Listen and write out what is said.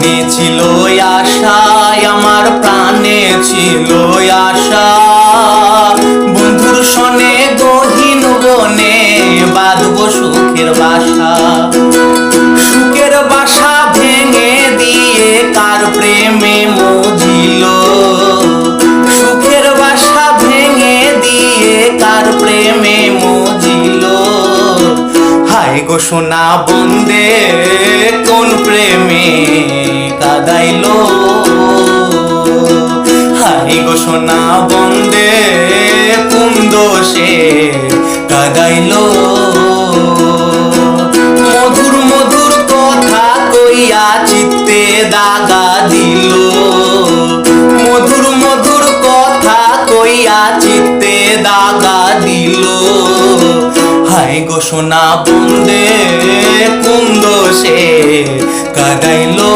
মনে ছিল আশায়, আমার প্রাণে ছিল আশা, বন্ধুর সনে গহীন বনে বাঁধব সুখের বাসা। সুখের বাসা ভেঙে দিয়ে কার প্রেমে মজিল, সুখের বাসা ভেঙে দিয়ে কার প্রেমে মজিল। হায় গো সোনা বন্দে কোন প্রেমে কাদাইলো, হায় গো সোনা বন্দে কোন দোষে কাদাইলো। মধুর মধুর কথা কইয়া চিত্তে দাগা দিল, মধুর মধুর কথা কইয়া চিত্তে দাগা দিল। হায় গো সোনা বন্দে কোন দোষে কাদাইলো।